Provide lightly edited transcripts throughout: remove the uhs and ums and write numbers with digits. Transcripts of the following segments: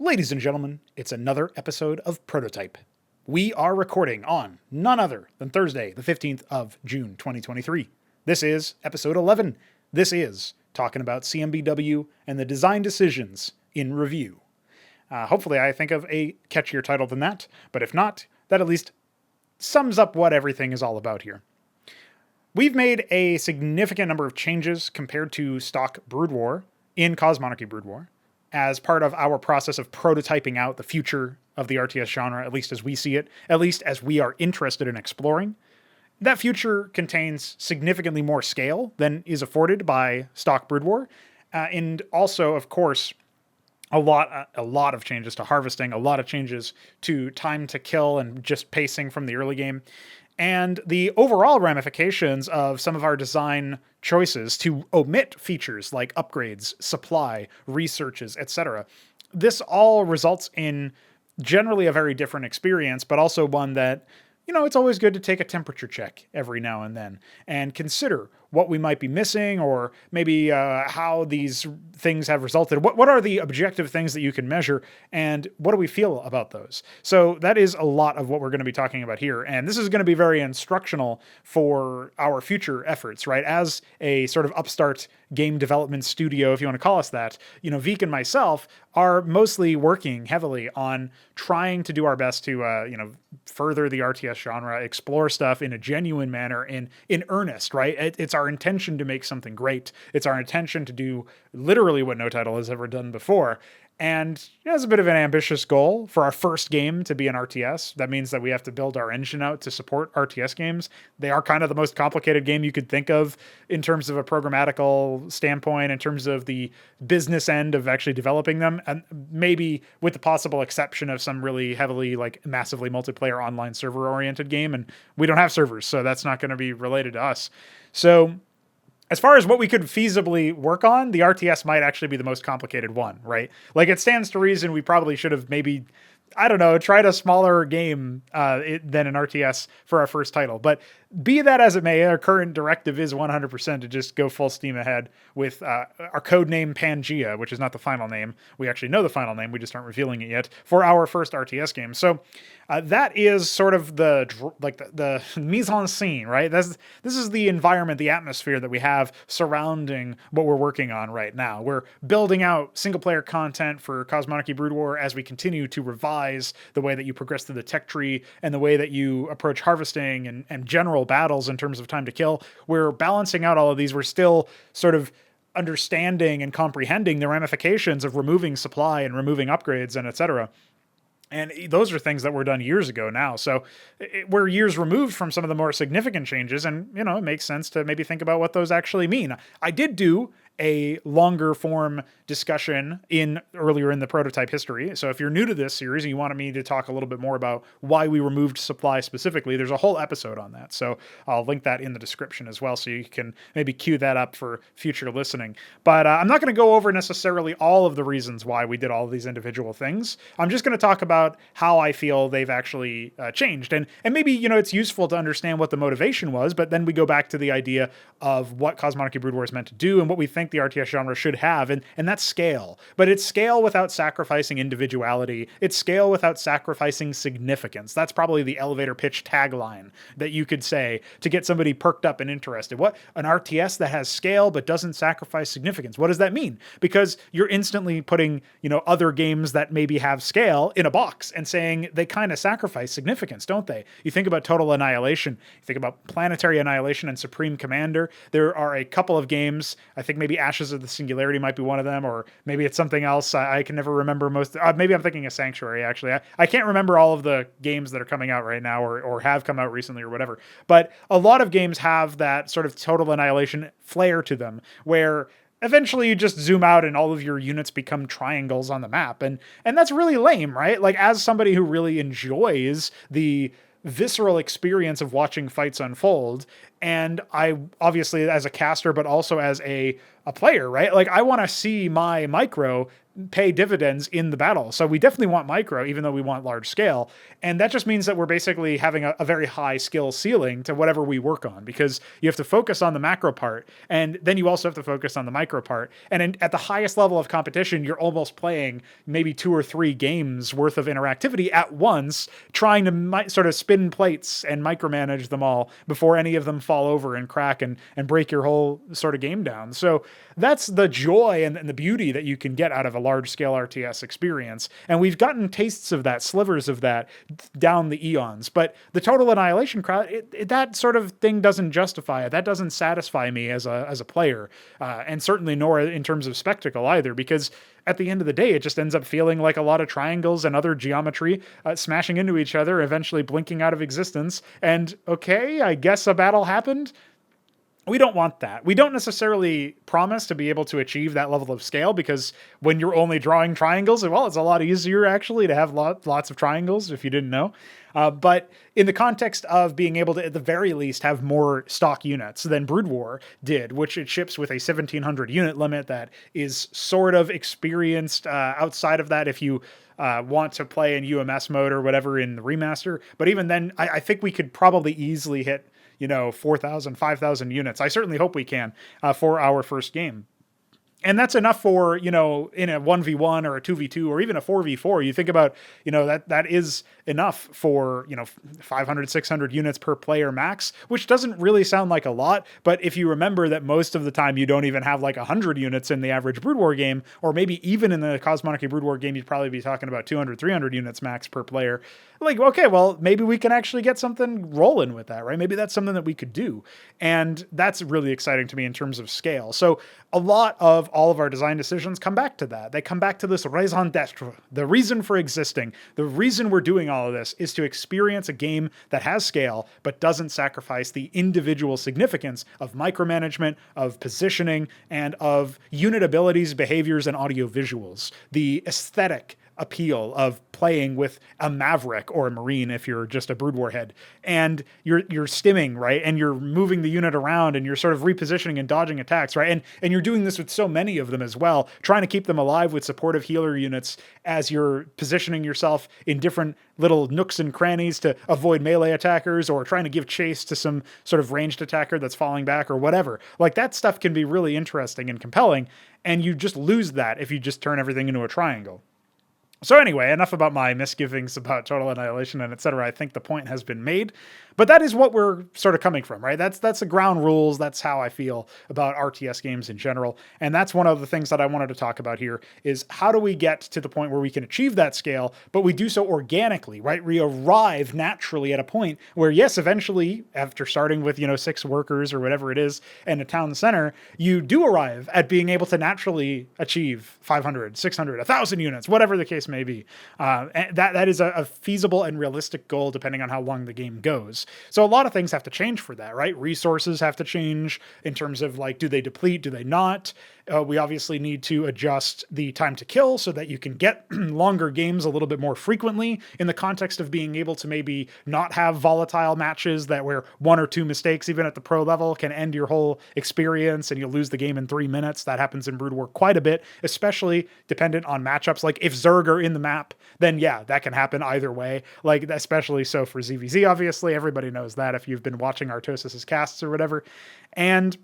Ladies and gentlemen, it's another episode of Pr0totype. We are recording on none other than Thursday, the 15th of June, 2023. This is episode 11. This is talking about CMBW and the design decisions in review. Hopefully I think of a catchier title than that, but if not, that at least sums up what everything is all about here. We've made a significant number of changes compared to stock Brood War in Cosmonarchy Brood War, as part of our process of prototyping out the future of the RTS genre, at least as we see it, at least as we are interested in exploring. That future contains significantly more scale than is afforded by stock Brood War, and also, of course, a lot of changes to harvesting, a lot of changes to time to kill and just pacing from the early game, and the overall ramifications of some of our design choices to omit features like upgrades, supply, researches, etc. This all results in generally a very different experience, but also one that, it's always good to take a temperature check every now and then and consider what we might be missing, or maybe how these things have resulted. What are the objective things that you can measure, and what do we feel about those? So that is a lot of what we're going to be talking about here, and this is going to be very instructional for our future efforts, right? As a sort of upstart game development studio, if you want to call us that, Veek and myself are mostly working heavily on trying to do our best to, further the RTS genre, explore stuff in a genuine manner, in earnest, right? It's our intention to make something great. It's our intention to do literally what no title has ever done before. And it's a bit of an ambitious goal for our first game to be an RTS. That means that we have to build our engine out to support RTS games. They are kind of the most complicated game you could think of in terms of a programmatical standpoint, in terms of the business end of actually developing them, and maybe with the possible exception of some really heavily, massively multiplayer online server-oriented game. And we don't have servers, so that's not going to be related to us. So as far as what we could feasibly work on, the RTS might actually be the most complicated one, right? It stands to reason we probably should have maybe, tried a smaller game than an RTS for our first title. But be that as it may, our current directive is 100% to just go full steam ahead with our code name Pangea, which is not the final name. We actually know the final name, we just aren't revealing it yet, for our first RTS game. So that is sort of the mise en scene, right? This is the environment, the atmosphere that we have surrounding what we're working on right now. We're building out single-player content for Cosmonarchy Brood War as we continue to revise the way that you progress through the tech tree and the way that you approach harvesting and general battles in terms of time to kill. We're balancing out all of these. We're still sort of understanding and comprehending the ramifications of removing supply and removing upgrades and etc. And those are things that were done years ago now. So we're years removed from some of the more significant changes. And, it makes sense to maybe think about what those actually mean. I did do a longer form discussion earlier in the Pr0totype history. So if you're new to this series and you wanted me to talk a little bit more about why we removed supply specifically, there's a whole episode on that. So I'll link that in the description as well, so you can maybe queue that up for future listening. But I'm not going to go over necessarily all of the reasons why we did all of these individual things. I'm just going to talk about how I feel they've actually changed. And maybe, it's useful to understand what the motivation was, but then we go back to the idea of what Cosmonarchy Brood War is meant to do and what we think the RTS genre should have, and that's scale. But it's scale without sacrificing individuality. It's scale without sacrificing significance. That's probably the elevator pitch tagline that you could say to get somebody perked up and interested. What an RTS that has scale but doesn't sacrifice significance. What does that mean? Because you're instantly putting, other games that maybe have scale in a box and saying they kind of sacrifice significance, don't they? You think about Total Annihilation, you think about Planetary Annihilation and Supreme Commander. There are a couple of games, I think maybe Ashes of the Singularity might be one of them, or maybe it's something else. I can never remember most. Maybe I'm thinking of Sanctuary, actually. I can't remember all of the games that are coming out right now or have come out recently or whatever. But a lot of games have that sort of Total Annihilation flair to them, where eventually you just zoom out and all of your units become triangles on the map. And that's really lame, right? As somebody who really enjoys the visceral experience of watching fights unfold, And I obviously, as a caster, but also as a player, right? Like, I want to see my micro pay dividends in the battle. So we definitely want micro, even though we want large scale. And that just means that we're basically having a very high skill ceiling to whatever we work on, because you have to focus on the macro part, and then you also have to focus on the micro part. And at the highest level of competition, you're almost playing maybe 2 or 3 games worth of interactivity at once, trying to sort of spin plates and micromanage them all before any of them fall over and crack and break your whole sort of game down. So that's the joy and the beauty that you can get out of a large scale RTS experience. And we've gotten tastes of that, slivers of that down the eons. But the total annihilation crowd, that sort of thing doesn't justify it. That doesn't satisfy me as a player, and certainly nor in terms of spectacle either, because at the end of the day, it just ends up feeling like a lot of triangles and other geometry smashing into each other, eventually blinking out of existence. And okay, I guess a battle happened. We don't want that. We don't necessarily promise to be able to achieve that level of scale, because when you're only drawing triangles, well, it's a lot easier actually to have lots of triangles, if you didn't know. But in the context of being able to, at the very least, have more stock units than Brood War did, which it ships with a 1,700 unit limit that is sort of experienced outside of that if you want to play in UMS mode or whatever in the remaster. But even then, I think we could probably easily hit 4,000, 5,000 units. I certainly hope we can for our first game. And that's enough for, in a 1v1 or a 2v2 or even a 4v4. You think about, that is enough for, 500, 600 units per player max, which doesn't really sound like a lot. But if you remember that most of the time you don't even have like 100 units in the average Brood War game, or maybe even in the Cosmonic Brood War game, you'd probably be talking about 200, 300 units max per player. Like, okay, well, maybe we can actually get something rolling with that, right? Maybe that's something that we could do. And that's really exciting to me in terms of scale. So a lot of all of our design decisions come back to that. They come back to this raison d'etre, the reason for existing. The reason we're doing all of this is to experience a game that has scale, but doesn't sacrifice the individual significance of micromanagement, of positioning, and of unit abilities, behaviors, and audio visuals. The aesthetic appeal of playing with a Maverick or a Marine if you're just a Brood War head, and you're stimming, right? And you're moving the unit around and you're sort of repositioning and dodging attacks, right? And you're doing this with so many of them as well, trying to keep them alive with supportive healer units as you're positioning yourself in different little nooks and crannies to avoid melee attackers, or trying to give chase to some sort of ranged attacker that's falling back or whatever. Like, that stuff can be really interesting and compelling, and you just lose that if you just turn everything into a triangle. So anyway, enough about my misgivings about total annihilation and etc. I think the point has been made, but that is what we're sort of coming from, right? That's the ground rules. That's how I feel about RTS games in general. And that's one of the things that I wanted to talk about here, is how do we get to the point where we can achieve that scale, but we do so organically, right? We arrive naturally at a point where, yes, eventually, after starting with, 6 workers or whatever it is in a town center, you do arrive at being able to naturally achieve 500, 600, 1,000 units, whatever the case may be. And that is a feasible and realistic goal depending on how long the game goes. So a lot of things have to change for that, right? Resources have to change in terms of, like, do they deplete? Do they not? We obviously need to adjust the time to kill so that you can get longer games a little bit more frequently, in the context of being able to maybe not have volatile matches that where 1 or 2 mistakes, even at the pro level, can end your whole experience and you'll lose the game in 3 minutes. That happens in Brood War quite a bit, especially dependent on matchups. Like, if Zerg are in the map, then yeah, that can happen either way. Like, especially so for ZVZ, obviously. Everybody knows that if you've been watching Artosis's casts or whatever. And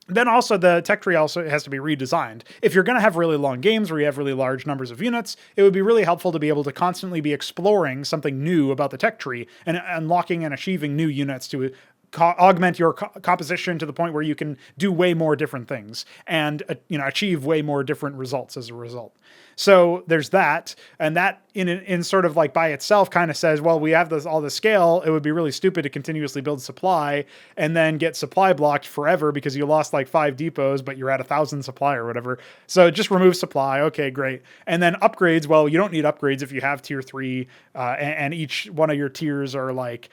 then also the tech tree also has to be redesigned. If you're going to have really long games where you have really large numbers of units, it would be really helpful to be able to constantly be exploring something new about the tech tree and unlocking and achieving new units to augment your composition to the point where you can do way more different things and achieve way more different results as a result. So there's that, and that in sort of like by itself kind of says, well, we have all this scale. It would be really stupid to continuously build supply and then get supply blocked forever because you lost like 5 depots, but you're at 1,000 supply or whatever. So just remove supply. Okay, great. And then upgrades. Well, you don't need upgrades if you have tier 3, and each one of your tiers are like,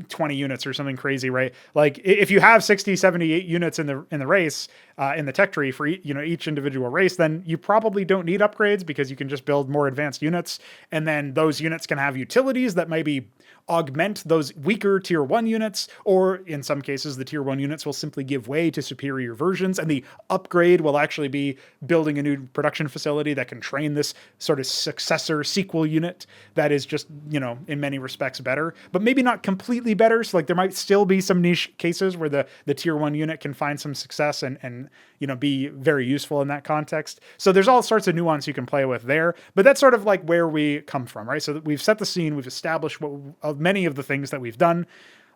20 units or something crazy, right? Like if you have 60, 78 units in the race, in the tech tree for each individual race, then you probably don't need upgrades because you can just build more advanced units. And then those units can have utilities that maybe augment those weaker tier 1 units, or in some cases, the tier 1 units will simply give way to superior versions, and the upgrade will actually be building a new production facility that can train this sort of successor sequel unit that is just, in many respects better, but maybe not completely better. So like there might still be some niche cases where the tier 1 unit can find some success and be very useful in that context. So there's all sorts of nuance you can play with there, but that's sort of like where we come from, right? So that we've set the scene, we've established many of the things that we've done.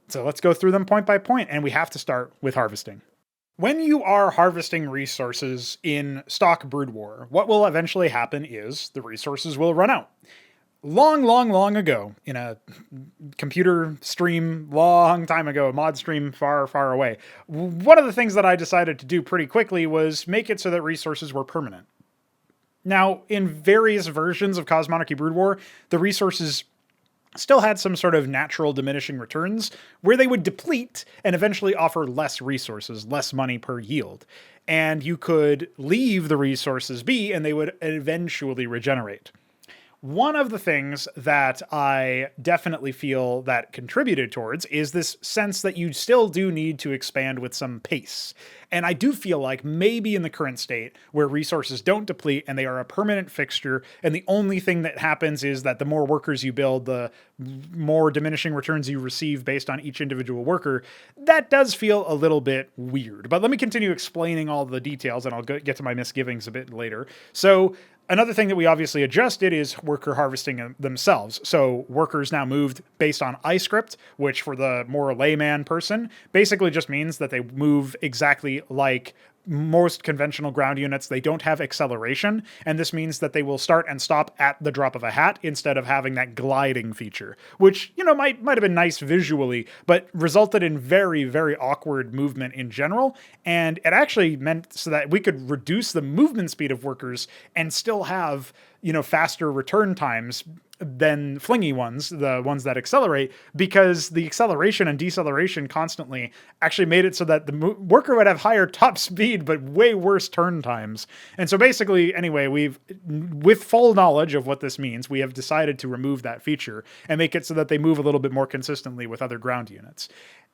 So let's go through them point by point, and we have to start with harvesting. When you are harvesting resources in stock Brood War, what will eventually happen is the resources will run out. Long ago, in a computer stream, long time ago, a mod stream far away, one of the things that I decided to do pretty quickly was make it so that resources were permanent. Now, in various versions of Cosmonarchy Brood War, the resources still had some sort of natural diminishing returns where they would deplete and eventually offer less resources, less money per yield. And you could leave the resources be and they would eventually regenerate. One of the things that I definitely feel that contributed towards is this sense that you still do need to expand with some pace. And I do feel like maybe in the current state where resources don't deplete and they are a permanent fixture, and the only thing that happens is that the more workers you build, the more diminishing returns you receive based on each individual worker, that does feel a little bit weird. But let me continue explaining all the details and I'll get to my misgivings a bit later. So another thing that we obviously adjusted is worker harvesting themselves. So workers now moved based on iScript, which for the more layman person basically just means that they move exactly like most conventional ground units. They don't have acceleration, and this means that they will start and stop at the drop of a hat instead of having that gliding feature, which, might have been nice visually, but resulted in very, very awkward movement in general. And it actually meant so that we could reduce the movement speed of workers and still have, faster return times than flingy ones, the ones that accelerate, because the acceleration and deceleration constantly actually made it so that the worker would have higher top speed, but way worse turn times. And so basically, anyway, with full knowledge of what this means, we have decided to remove that feature and make it so that they move a little bit more consistently with other ground units.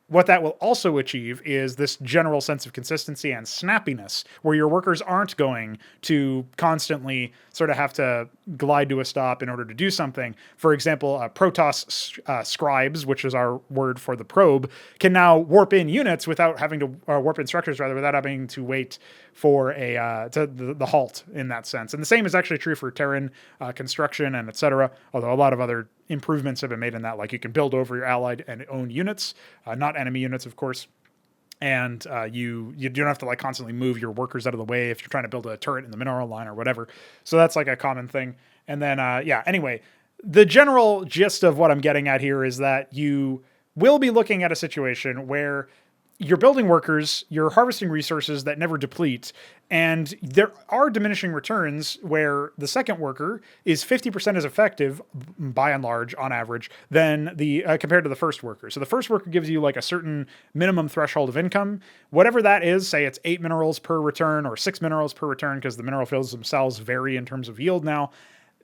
What that will also achieve is this general sense of consistency and snappiness, where your workers aren't going to constantly sort of have to glide to a stop in order to do something. For example, Pr0totype scribes, which is our word for the probe, can now warp in units without having to warp in structures, rather, without having to wait for the halt in that sense. And the same is actually true for Terran construction and etc. Although a lot of other improvements have been made in that, like you can build over your allied and own units, not enemy units, of course. And you don't have to constantly move your workers out of the way if you're trying to build a turret in the mineral line or whatever. So that's a common thing. And then, anyway, the general gist of what I'm getting at here is that you will be looking at a situation where you're building workers, you're harvesting resources that never deplete, and there are diminishing returns where the second worker is 50% as effective, by and large, on average, than compared to the first worker. So the first worker gives you a certain minimum threshold of income. Whatever that is, say it's 8 minerals per return or 6 minerals per return, because the mineral fields themselves vary in terms of yield now.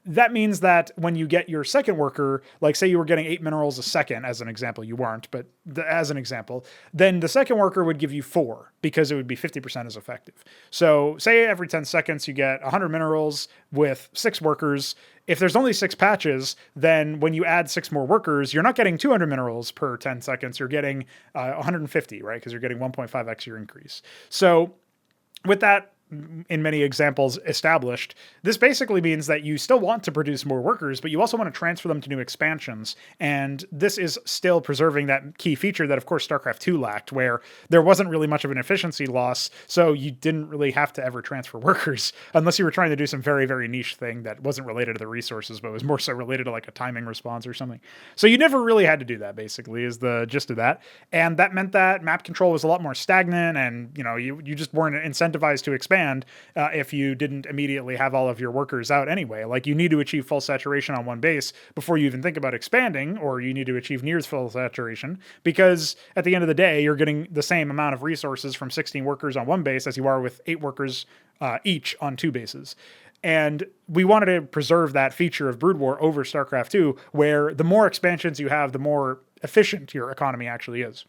That means that when you get your second worker, say you were getting 8 minerals a second, as an example, you weren't, but as an example, then the second worker would give you 4 because it would be 50% as effective. So say every 10 seconds you get 100 minerals with 6 workers. If there's only 6 patches, then when you add 6 more workers, you're not getting 200 minerals per 10 seconds. You're getting 150, right? Because you're getting 1.5x your increase. So with that, in many examples established, this basically means that you still want to produce more workers, but you also want to transfer them to new expansions. And this is still preserving that key feature that, of course, StarCraft 2 lacked, where there wasn't really much of an efficiency loss, so you didn't really have to ever transfer workers, unless you were trying to do some very, very niche thing that wasn't related to the resources, but was more so related to a timing response or something. So you never really had to do that, basically, is the gist of that. And that meant that map control was a lot more stagnant, and you just weren't incentivized to expand expand if you didn't immediately have all of your workers out anyway. Like, you need to achieve full saturation on one base before you even think about expanding, or you need to achieve near full saturation, because at the end of the day, you're getting the same amount of resources from 16 workers on one base as you are with 8 workers each on 2 bases. And we wanted to preserve that feature of Brood War over StarCraft 2, where the more expansions you have, the more efficient your economy actually is.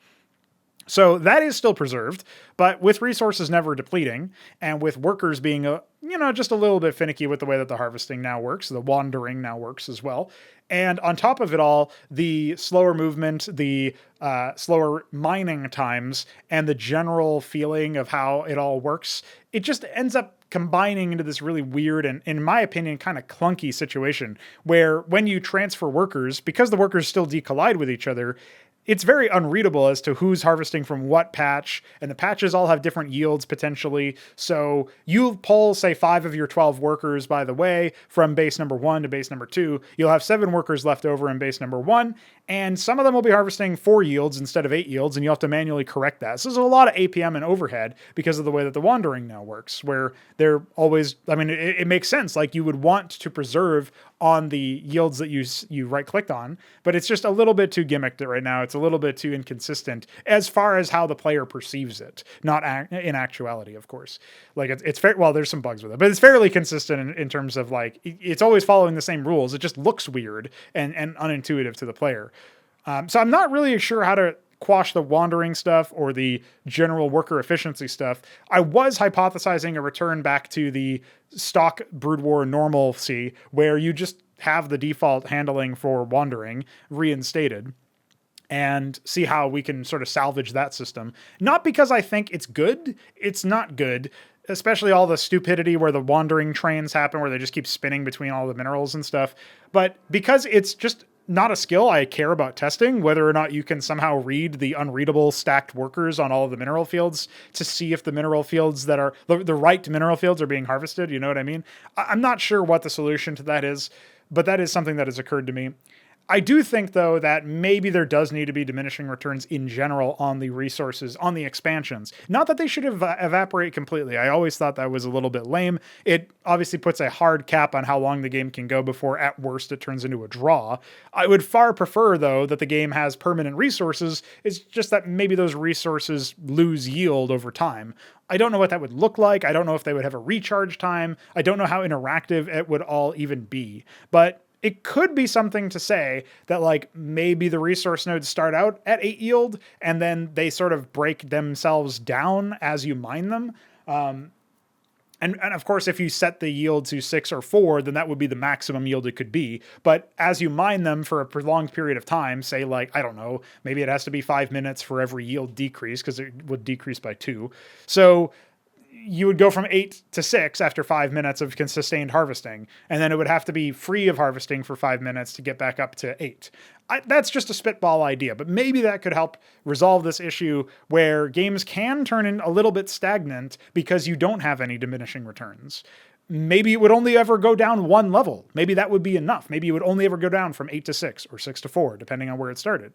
So that is still preserved, but with resources never depleting, and with workers being just a little bit finicky with the way that the harvesting now works, the wandering now works as well. And on top of it all, the slower movement, the slower mining times, and the general feeling of how it all works, it just ends up combining into this really weird and, in my opinion, kind of clunky situation where when you transfer workers, because the workers still decollide with each other, it's very unreadable as to who's harvesting from what patch, and the patches all have different yields potentially. So you pull, say, 5 of your 12 workers, by the way, from base number 1 to base number 2. You'll have 7 workers left over in base number 1, and some of them will be harvesting 4 yields instead of 8 yields, and you'll have to manually correct that. So there's a lot of APM and overhead because of the way that the wandering now works, where they're always, it makes sense. Like, you would want to preserve on the yields that you right-clicked on, but it's just a little bit too gimmicked right now. It's a little bit too inconsistent as far as how the player perceives it, not in actuality, of course. Like, it's fair. Well, there's some bugs with it, but it's fairly consistent in terms of, like, it's always following the same rules. It just looks weird and unintuitive to the player. So I'm not really sure how to quash the wandering stuff or the general worker efficiency stuff. I was hypothesizing a return back to the stock Brood War normalcy, where you just have the default handling for wandering reinstated, and see how we can sort of salvage that system. Not because I think it's good. It's not good, especially all the stupidity where the wandering trains happen, where they just keep spinning between all the minerals and stuff, but because it's just not a skill I care about testing, whether or not you can somehow read the unreadable stacked workers on all of the mineral fields to see if the mineral fields that are the right mineral fields are being harvested. You know what I mean? I'm not sure what the solution to that is, but that is something that has occurred to me. I do think, though, that maybe there does need to be diminishing returns in general on the resources, on the expansions. Not that they should evaporate completely. I always thought that was a little bit lame. It obviously puts a hard cap on how long the game can go before, at worst, it turns into a draw. I would far prefer, though, that the game has permanent resources. It's just that maybe those resources lose yield over time. I don't know what that would look like. I don't know if they would have a recharge time. I don't know how interactive it would all even be. But it could be something to say that, like, maybe the resource nodes start out at 8 yield and then they sort of break themselves down as you mine them. And of course, if you set the yield to 6 or 4, then that would be the maximum yield it could be. But as you mine them for a prolonged period of time, say, like, I don't know, maybe it has to be 5 minutes for every yield decrease, because it would decrease by 2. So you would go from 8 to 6 after 5 minutes of sustained harvesting, and then it would have to be free of harvesting for 5 minutes to get back up to 8. That's just a spitball idea, but maybe that could help resolve this issue where games can turn in a little bit stagnant because you don't have any diminishing returns. Maybe it would only ever go down 1 level. Maybe that would be enough. Maybe it would only ever go down from 8 to 6 or 6 to 4, depending on where it started.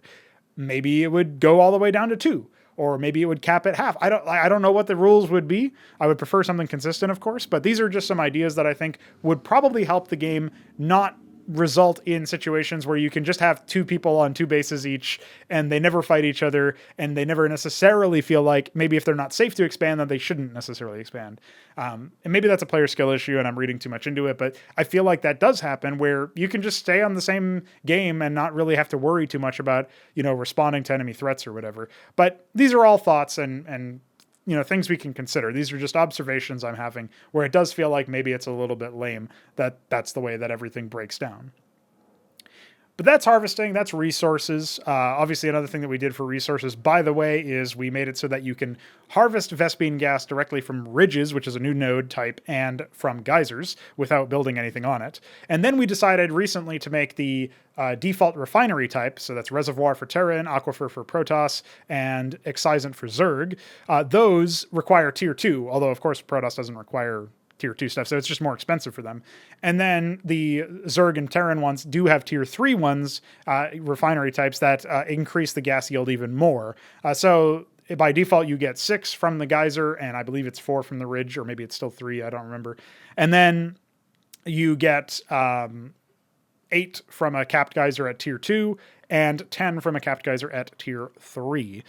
Maybe it would go all the way down to 2. Or maybe it would cap at half. I don't know what the rules would be. I would prefer something consistent, of course, but these are just some ideas that I think would probably help the game not result in situations where you can just have 2 people on 2 bases each and they never fight each other and they never necessarily feel like, maybe if they're not safe to expand, then they shouldn't necessarily expand. And maybe that's a player skill issue and I'm reading too much into it, but I feel like that does happen where you can just stay on the same game and not really have to worry too much about, responding to enemy threats or whatever. But these are all thoughts and things we can consider. These are just observations I'm having where it does feel like maybe it's a little bit lame that that's the way that everything breaks down. But that's harvesting, that's resources. Obviously, another thing that we did for resources, by the way, is we made it so that you can harvest Vespene gas directly from ridges, which is a new node type, and from geysers without building anything on it. And then we decided recently to make the default refinery type, so that's reservoir for Terran, aquifer for Protoss, and excisant for Zerg. Those require tier 2, although of course Protoss doesn't require tier 2 stuff, so it's just more expensive for them. And then the Zerg and Terran ones do have tier 3 ones, refinery types that increase the gas yield even more. So by default, you get 6 from the geyser, and I believe it's 4 from the ridge, or maybe it's still 3. I don't remember. And then you get 8 from a capped geyser at tier 2 and 10 from a capped geyser at tier 3.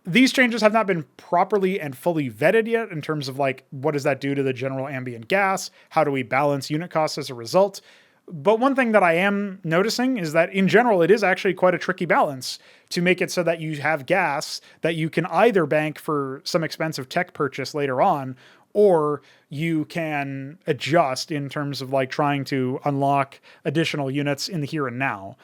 These changes have not been properly and fully vetted yet in terms of like, what does that do to the general ambient gas? How do we balance unit costs as a result? But one thing that I am noticing is that in general, it is actually quite a tricky balance to make it so that you have gas that you can either bank for some expensive tech purchase later on, or you can adjust in terms of like trying to unlock additional units in the here and now.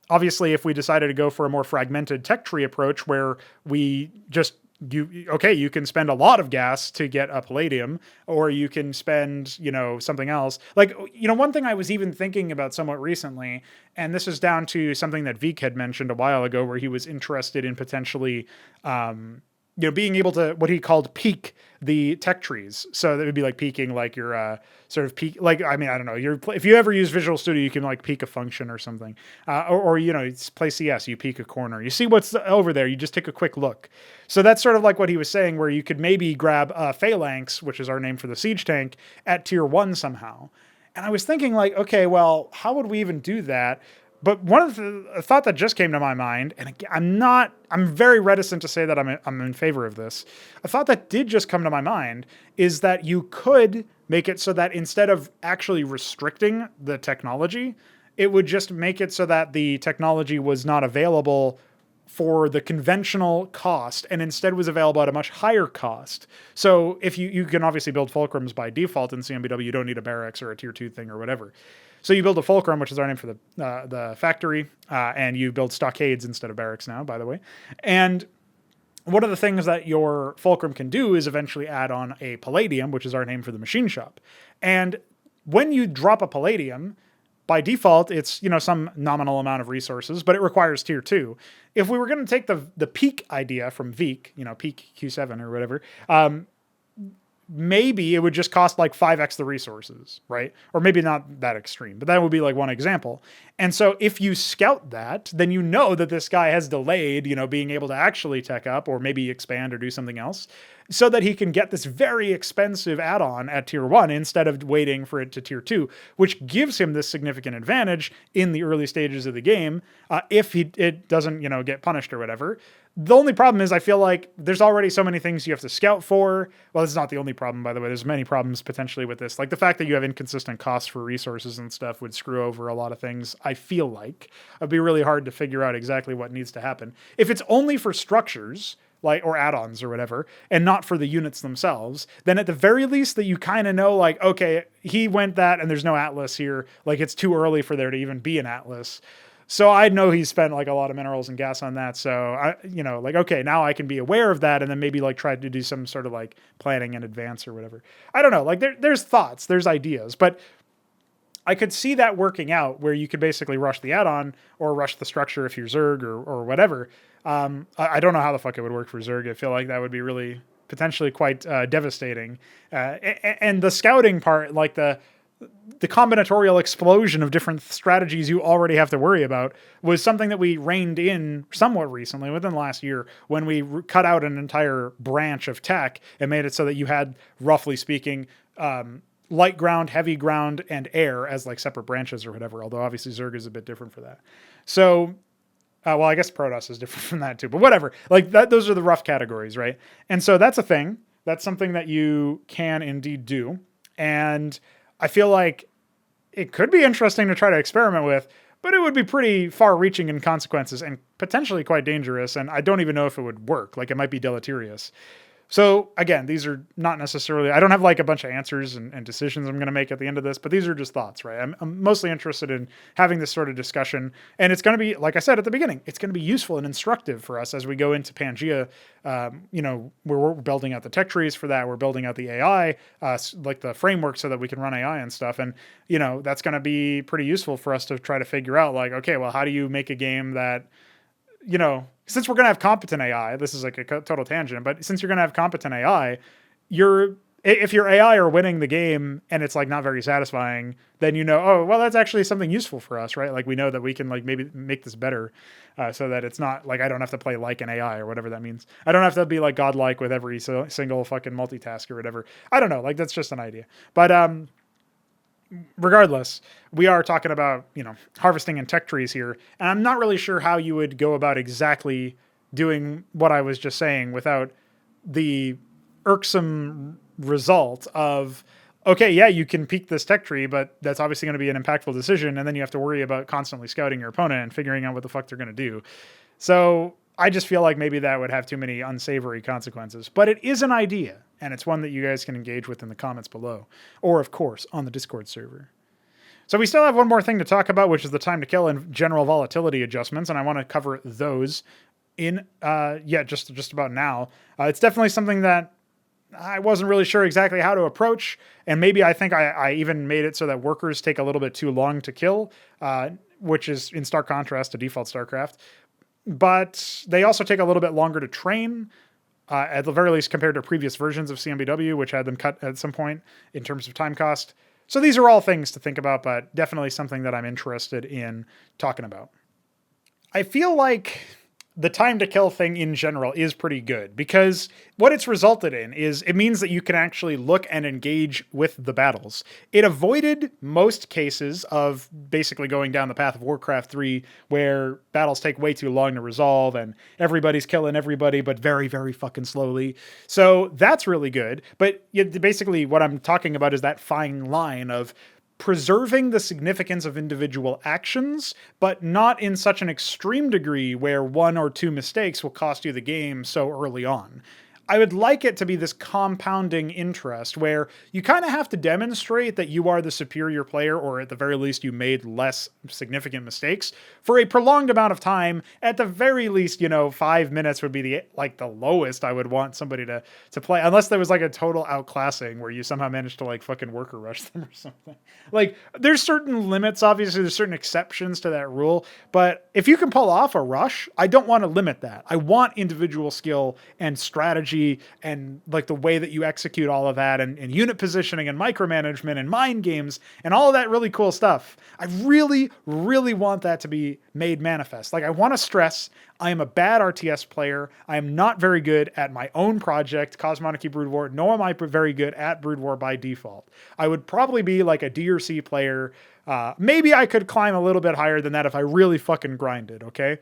Obviously, if we decided to go for a more fragmented tech tree approach where we just you can spend a lot of gas to get a palladium, or you can spend, something else. Like, one thing I was even thinking about somewhat recently, and this is down to something that Veek had mentioned a while ago, where he was interested in potentially, being able to, what he called peak the tech trees. So that would be like peaking, like your sort of peak, like, I mean, I don't know, if you ever use Visual Studio, you can like peak a function or something. Or play CS, you peak a corner. You see what's over there, you just take a quick look. So that's sort of like what he was saying, where you could maybe grab Phalanx, which is our name for the siege tank, at tier 1 somehow. And I was thinking like, okay, well, how would we even do that? But one of a thought that just came to my mind, and I'm very reticent to say that I'm in favor of this. A thought that did just come to my mind is that you could make it so that instead of actually restricting the technology, it would just make it so that the technology was not available for the conventional cost and instead was available at a much higher cost. So if you can obviously build fulcrums by default in CMBW, you don't need a barracks or a tier 2 thing or whatever. So you build a fulcrum, which is our name for the factory, and you build stockades instead of barracks now, by the way. And one of the things that your fulcrum can do is eventually add on a palladium, which is our name for the machine shop. And when you drop a palladium, by default, it's some nominal amount of resources, but it requires tier 2. If we were going to take the peak idea from Veek, peak Q7 or whatever, maybe it would just cost like 5x the resources, right? Or maybe not that extreme, but that would be like one example. And so if you scout that, then you know that this guy has delayed, being able to actually tech up or maybe expand or do something else so that he can get this very expensive add-on at tier 1 instead of waiting for it to tier 2, which gives him this significant advantage in the early stages of the game if it doesn't, get punished or whatever. The only problem is I feel like there's already so many things you have to scout for. Well, this is not the only problem, by the way. There's many problems potentially with this. Like the fact that you have inconsistent costs for resources and stuff would screw over a lot of things. I feel like it'd be really hard to figure out exactly what needs to happen. If it's only for structures, like, or add-ons or whatever, and not for the units themselves, then at the very least that you kind of know, like, okay, he went that and there's no atlas here. Like it's too early for there to even be an atlas. So I know he spent like a lot of minerals and gas on that. So okay, now I can be aware of that and then maybe like try to do some sort of like planning in advance or whatever. I don't know. Like there's thoughts, there's ideas, but I could see that working out where you could basically rush the add-on or rush the structure if you're Zerg or whatever. I don't know how the fuck it would work for Zerg. I feel like that would be really potentially quite devastating. And the scouting part, like the combinatorial explosion of different strategies you already have to worry about, was something that we reined in somewhat recently within the last year when we cut out an entire branch of tech and made it so that you had, roughly speaking, light ground, heavy ground, and air as like separate branches or whatever, although obviously Zerg is a bit different for that. So, well, I guess Protoss is different from that too, but whatever. Like that, those are the rough categories, right? And so that's a thing. That's something that you can indeed do. And I feel like it could be interesting to try to experiment with, but it would be pretty far-reaching in consequences and potentially quite dangerous, and I don't even know if it would work. Like, it might be deleterious. So, again, these are not necessarily... I don't have, like, a bunch of answers and decisions I'm going to make at the end of this, but these are just thoughts, right? I'm mostly interested in having this sort of discussion, and it's going to be, like I said at the beginning, it's going to be useful and instructive for us as we go into Pangea, where we're building out the tech trees for that, we're building out the AI, like the framework so that we can run AI and stuff, and, that's going to be pretty useful for us to try to figure out, like, okay, well, how do you make a game that... since we're going to have competent AI, this is like a total tangent, but since you're going to have competent AI, you're if your AI are winning the game and it's like not very satisfying, then you know, oh, well, that's actually something useful for us, right? Like we know that we can like maybe make this better, so that it's not like I don't have to play like an AI or whatever that means. I don't have to be like godlike with every single fucking multitask or whatever. I don't know. Like that's just an idea. But regardless, we are talking about, harvesting and tech trees here. And I'm not really sure how you would go about exactly doing what I was just saying without the irksome result of, okay, yeah, you can peek this tech tree, but that's obviously going to be an impactful decision. And then you have to worry about constantly scouting your opponent and figuring out what the fuck they're going to do. So I just feel like maybe that would have too many unsavory consequences, but it is an idea, and it's one that you guys can engage with in the comments below, or of course on the Discord server. So we still have one more thing to talk about, which is the time to kill and general volatility adjustments, and I want to cover those in just about now. It's definitely something that I wasn't really sure exactly how to approach, and maybe I think I even made it so that workers take a little bit too long to kill, which is in stark contrast to default StarCraft. But they also take a little bit longer to train, at the very least compared to previous versions of CMBW, which had them cut at some point in terms of time cost. So these are all things to think about, but definitely something that I'm interested in talking about. I feel like the time to kill thing in general is pretty good because what it's resulted in is it means that you can actually look and engage with the battles. It avoided most cases of basically going down the path of Warcraft 3 where battles take way too long to resolve and everybody's killing everybody, but very, very fucking slowly. So that's really good. But basically what I'm talking about is that fine line of preserving the significance of individual actions, but not in such an extreme degree where one or two mistakes will cost you the game so early on. I would like it to be this compounding interest where you kind of have to demonstrate that you are the superior player, or at the very least you made less significant mistakes for a prolonged amount of time. At the very least, 5 minutes would be the lowest I would want somebody to play, unless there was like a total outclassing where you somehow managed to like fucking worker rush them or something. Like there's certain limits, obviously there's certain exceptions to that rule, but if you can pull off a rush, I don't want to limit that. I want individual skill and strategy and like the way that you execute all of that and unit positioning and micromanagement and mind games and all of that really cool stuff. I really, really want that to be made manifest. Like I want to stress, I am a bad RTS player. I am not very good at my own project, Cosmonarchy Brood War, nor am I very good at Brood War by default. I would probably be like a D or C player. Maybe I could climb a little bit higher than that if I really fucking grinded, okay?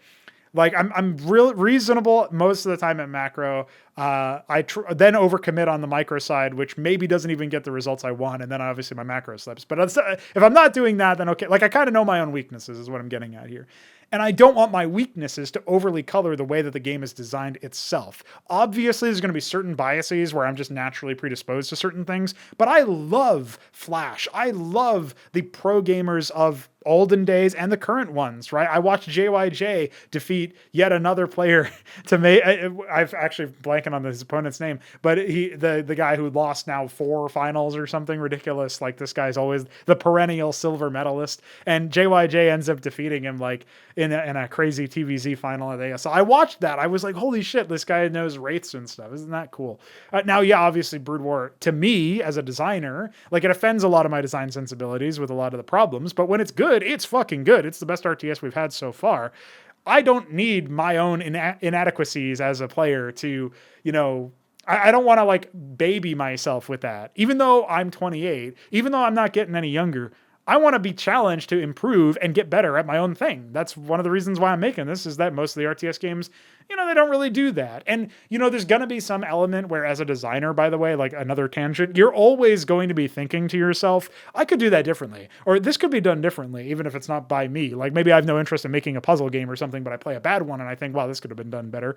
Like I'm real reasonable most of the time at macro. I then overcommit on the micro side, which maybe doesn't even get the results I want, and then obviously my macro slips. But if I'm not doing that, then okay. Like I kind of know my own weaknesses is what I'm getting at here. And I don't want my weaknesses to overly color the way that the game is designed itself. Obviously, there's going to be certain biases where I'm just naturally predisposed to certain things, but I love Flash. I love the pro gamers of olden days and the current ones, right? I watched JYJ defeat yet another player to make, I've actually blanking on his opponent's name, but the guy who lost now 4 finals or something ridiculous. Like this guy's always the perennial silver medalist, and JYJ ends up defeating him like in a crazy TVZ final at AS. So I watched that. I was like, holy shit, this guy knows wraiths and stuff. Isn't that cool? Now, yeah, obviously Brood War to me as a designer, like it offends a lot of my design sensibilities with a lot of the problems, but when it's good, it's fucking good. It's the best RTS we've had so far. I don't need my own inadequacies as a player to, I don't want to like baby myself with that. Even though I'm 28, even though I'm not getting any younger, I want to be challenged to improve and get better at my own thing. That's one of the reasons why I'm making this, is that most of the RTS games, they don't really do that. And, there's going to be some element where as a designer, by the way, like another tangent, you're always going to be thinking to yourself, I could do that differently, or this could be done differently, even if it's not by me. Like maybe I have no interest in making a puzzle game or something, but I play a bad one and I think, wow, this could have been done better.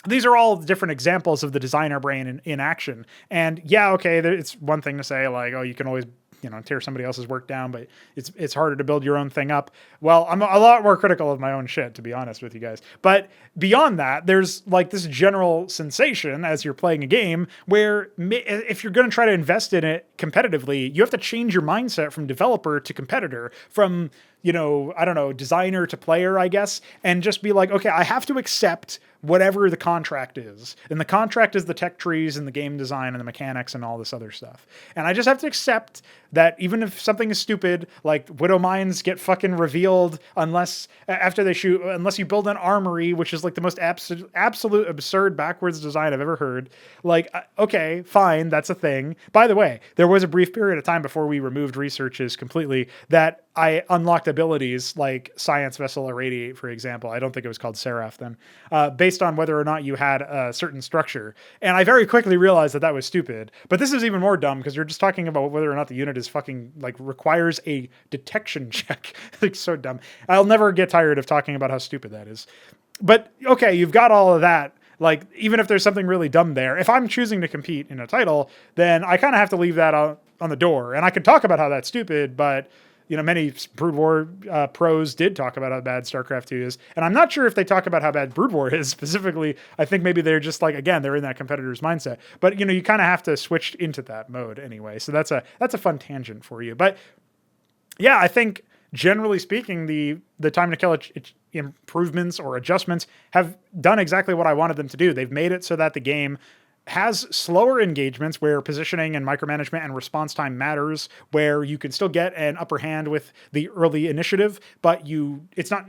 These are all different examples of the designer brain in action. And yeah, okay, it's one thing to say like, oh, you can always tear somebody else's work down, but it's harder to build your own thing up. Well, I'm a lot more critical of my own shit, to be honest with you guys. But beyond that, there's like this general sensation as you're playing a game where if you're going to try to invest in it competitively, you have to change your mindset from developer to competitor, from, designer to player, I guess, and just be like, okay, I have to accept whatever the contract is. And the contract is the tech trees and the game design and the mechanics and all this other stuff. And I just have to accept that even if something is stupid, like Widow Mines get fucking revealed unless you build an armory, which is like the most absolute absurd backwards design I've ever heard. Like, okay, fine, that's a thing. By the way, there was a brief period of time before we removed researches completely that I unlocked abilities like Science Vessel Irradiate, for example. I don't think it was called Seraph then, based on whether or not you had a certain structure. And I very quickly realized that that was stupid. But this is even more dumb because you're just talking about whether or not the unit is fucking like requires a detection check. Like, so dumb. I'll never get tired of talking about how stupid that is. But okay, you've got all of that. Like, even if there's something really dumb there, if I'm choosing to compete in a title, then I kind of have to leave that on the door. And I could talk about how that's stupid, but you know, many Brood War pros did talk about how bad StarCraft 2 is. And I'm not sure if they talk about how bad Brood War is specifically. I think maybe they're just like, again, they're in that competitor's mindset. But, you know, you kind of have to switch into that mode anyway. So that's a fun tangent for you. But yeah, I think generally speaking, the time to kill improvements or adjustments have done exactly what I wanted them to do. They've made it so that the game has slower engagements where positioning and micromanagement and response time matters, where you can still get an upper hand with the early initiative, but it's not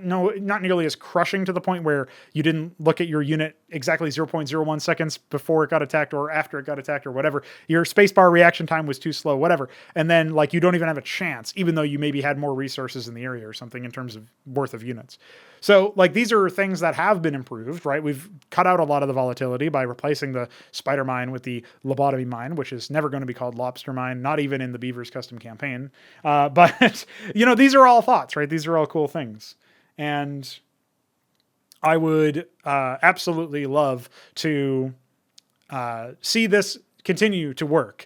nearly as crushing to the point where you didn't look at your unit exactly 0.01 seconds before it got attacked or after it got attacked or whatever. Your spacebar reaction time was too slow, whatever. And then like you don't even have a chance, even though you maybe had more resources in the area or something in terms of worth of units. So like these are things that have been improved, right? We've cut out a lot of the volatility by replacing the spider mine with the lobotomy mine, which is never going to be called lobster mine, not even in the Beavers custom campaign. But you know, these are all thoughts, right? These are all cool things. And I would absolutely love to see this continue to work.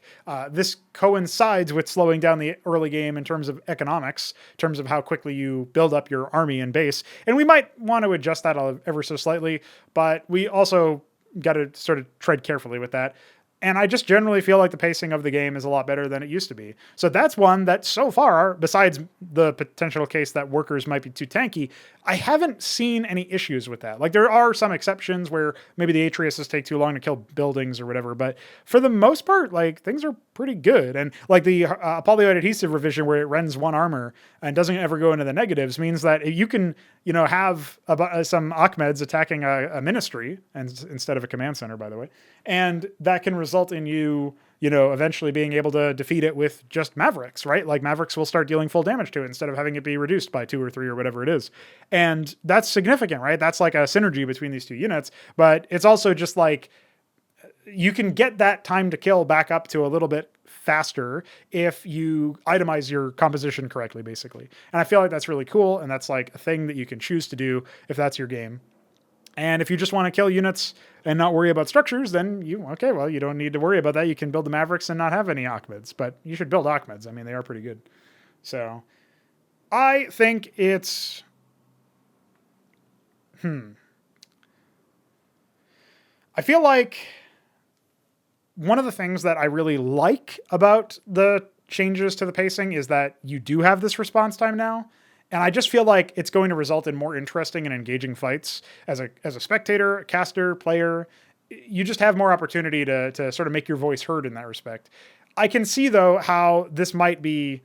This coincides with slowing down the early game in terms of economics, in terms of how quickly you build up your army and base. And we might want to adjust that ever so slightly, but we also got to sort of tread carefully with that. And I just generally feel like the pacing of the game is a lot better than it used to be. So that's one that so far, besides the potential case that workers might be too tanky, I haven't seen any issues with that. Like there are some exceptions where maybe the Atreus take too long to kill buildings or whatever, but for the most part, like things are pretty good. And like the polyoid adhesive revision where it rends one armor and doesn't ever go into the negatives means that you can, you know, have some Ahmeds attacking a ministry instead of a command center, by the way. And that can result in you know, eventually being able to defeat it with just Mavericks, right? Like Mavericks will start dealing full damage to it instead of having it be reduced by 2 or 3 or whatever it is. And that's significant, right? That's like a synergy between these two units, but it's also just like, you can get that time to kill back up to a little bit faster if you itemize your composition correctly, basically. And I feel like that's really cool. And that's like a thing that you can choose to do if that's your game. And if you just want to kill units and not worry about structures, then you don't need to worry about that. You can build the Mavericks and not have any Ahmeds, but you should build Ahmeds. I mean, they are pretty good. So I think it's, I feel like one of the things that I really like about the changes to the pacing is that you do have this response time now. And I just feel like it's going to result in more interesting and engaging fights as a spectator, caster, player. You just have more opportunity to sort of make your voice heard in that respect. I can see though how this might be,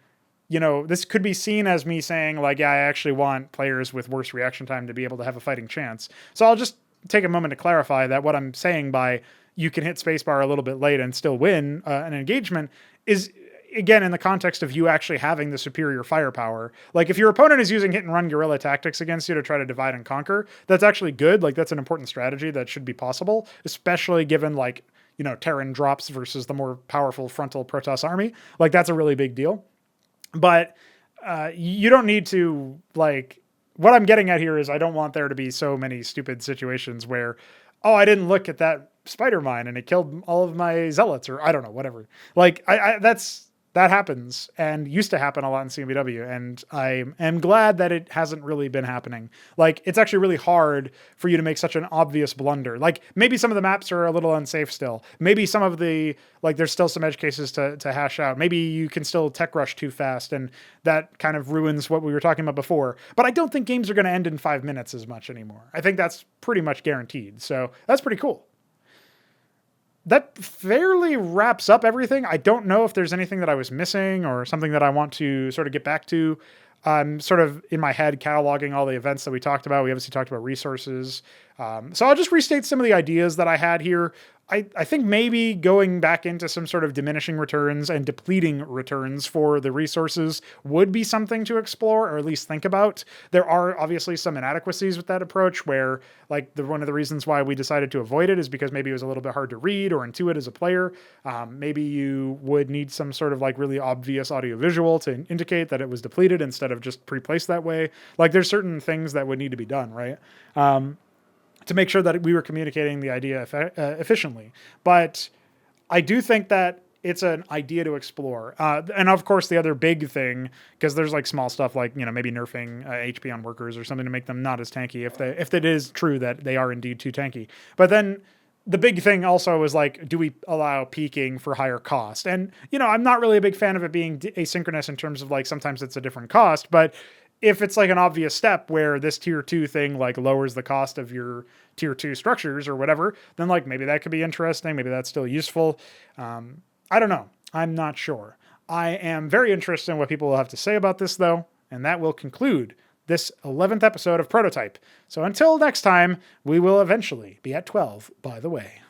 you know, this could be seen as me saying like, yeah, I actually want players with worse reaction time to be able to have a fighting chance. So I'll just take a moment to clarify that what I'm saying by you can hit spacebar a little bit late and still win an engagement is, again, in the context of you actually having the superior firepower. Like if your opponent is using hit and run guerrilla tactics against you to try to divide and conquer, that's actually good. Like that's an important strategy that should be possible, especially given like, you know, Terran drops versus the more powerful frontal Protoss army. Like that's a really big deal. But you don't need to, like, what I'm getting at here is I don't want there to be so many stupid situations where, oh, I didn't look at that spider mine and it killed all of my zealots, or I don't know, whatever. Like I that's that happens and used to happen a lot in CMBW. And I am glad that it hasn't really been happening. Like, it's actually really hard for you to make such an obvious blunder. Like, maybe some of the maps are a little unsafe still. Maybe some of the, like, there's still some edge cases to hash out. Maybe you can still tech rush too fast, and that kind of ruins what we were talking about before. But I don't think games are going to end in 5 minutes as much anymore. I think that's pretty much guaranteed. So that's pretty cool. That fairly wraps up everything. I don't know if there's anything that I was missing or something that I want to sort of get back to. I'm sort of in my head cataloging all the events that we talked about. We obviously talked about resources. So I'll just restate some of the ideas that I had here. I think maybe going back into some sort of diminishing returns and depleting returns for the resources would be something to explore, or at least think about. There are obviously some inadequacies with that approach where, like, one of the reasons why we decided to avoid it is because maybe it was a little bit hard to read or intuit as a player. Maybe you would need some sort of like really obvious audio-visual to indicate that it was depleted instead of just pre-placed that way. Like, there's certain things that would need to be done, right? To make sure that we were communicating the idea efficiently. But I do think that it's an idea to explore. And of course, the other big thing, because there's like small stuff like, maybe nerfing HP on workers or something to make them not as tanky if it is true that they are indeed too tanky. But then the big thing also is like, do we allow peaking for higher cost? And, I'm not really a big fan of it being asynchronous in terms of like, sometimes it's a different cost, but if it's like an obvious step where this tier 2 thing like lowers the cost of your tier 2 structures or whatever, then like maybe that could be interesting. Maybe that's still useful. I don't know. I'm not sure. I am very interested in what people will have to say about this though. And that will conclude this 11th episode of Pr0totype. So until next time, we will eventually be at 12, by the way.